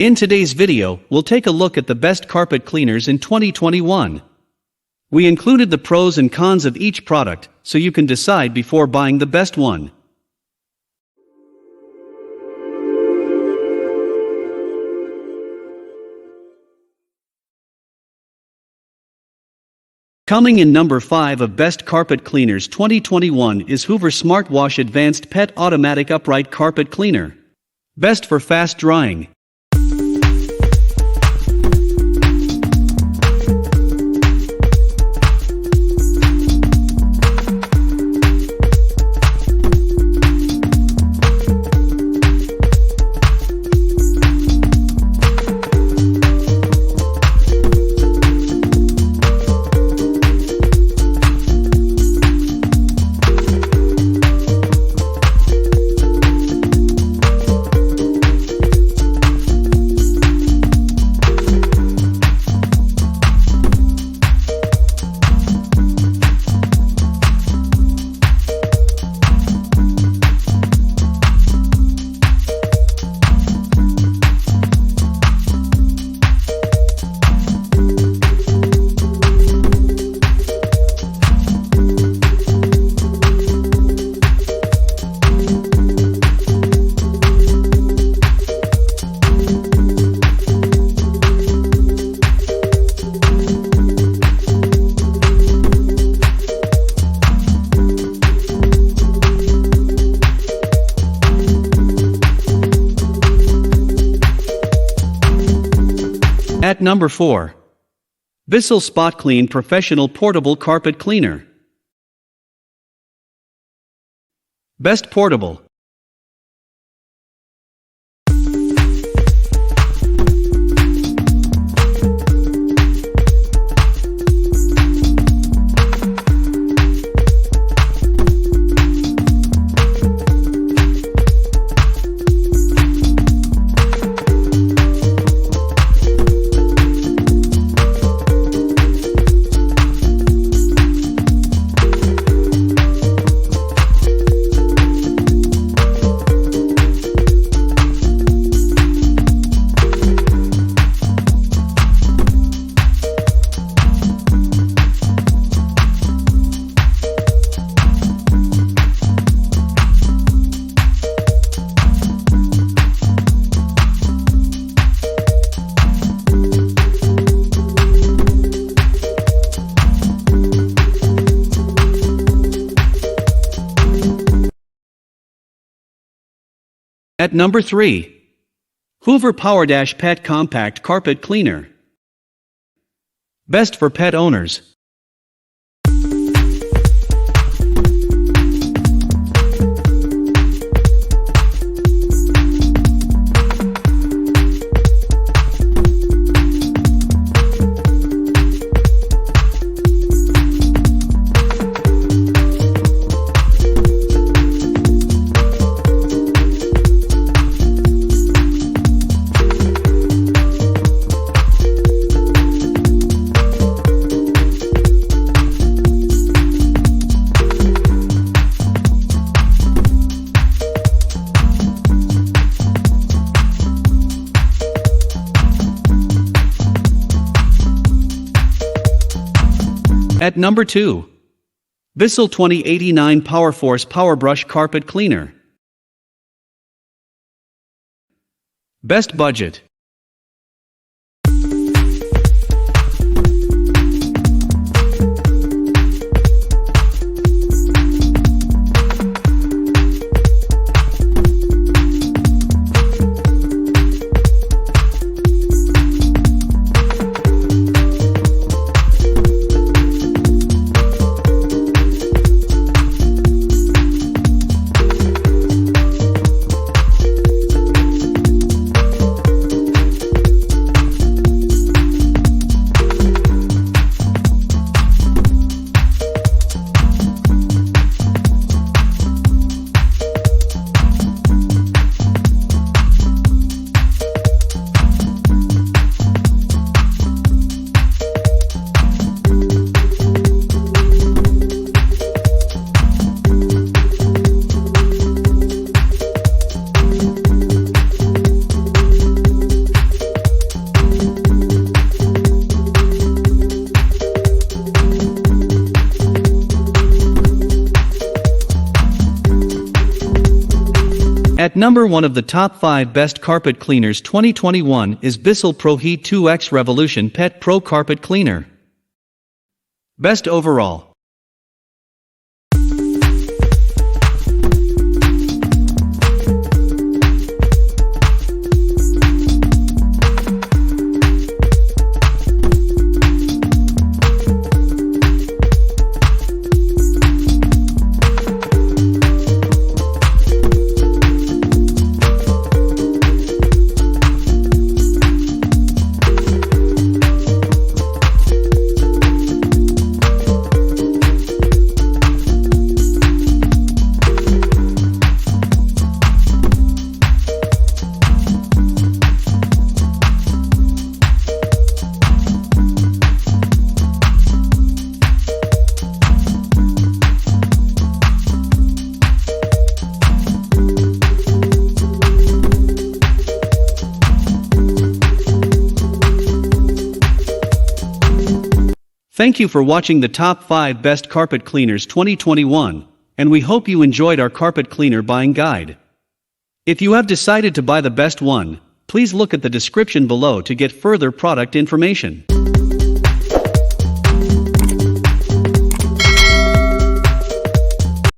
In today's video, we'll take a look at the best carpet cleaners in 2021. We included the pros and cons of each product, so you can decide before buying the best one. Coming in number 5 of Best Carpet Cleaners 2021 is Hoover Smart Wash Advanced Pet Automatic Upright Carpet Cleaner. Best for fast drying. At number 4. Bissell Spot Clean Professional Portable Carpet Cleaner. Best portable. At number 3. Hoover Power Dash Pet Compact Carpet Cleaner. Best for pet owners. At number 2. Bissell 2089 PowerForce Power Brush Carpet Cleaner. Best budget. number 1 of the top 5 best carpet cleaners 2021 is Bissell Pro Heat 2X Revolution Pet Pro Carpet Cleaner. Best overall. Thank you for watching the top 5 best carpet cleaners 2021, and we hope you enjoyed our carpet cleaner buying guide. If you have decided to buy the best one, please look at the description below to get further product information.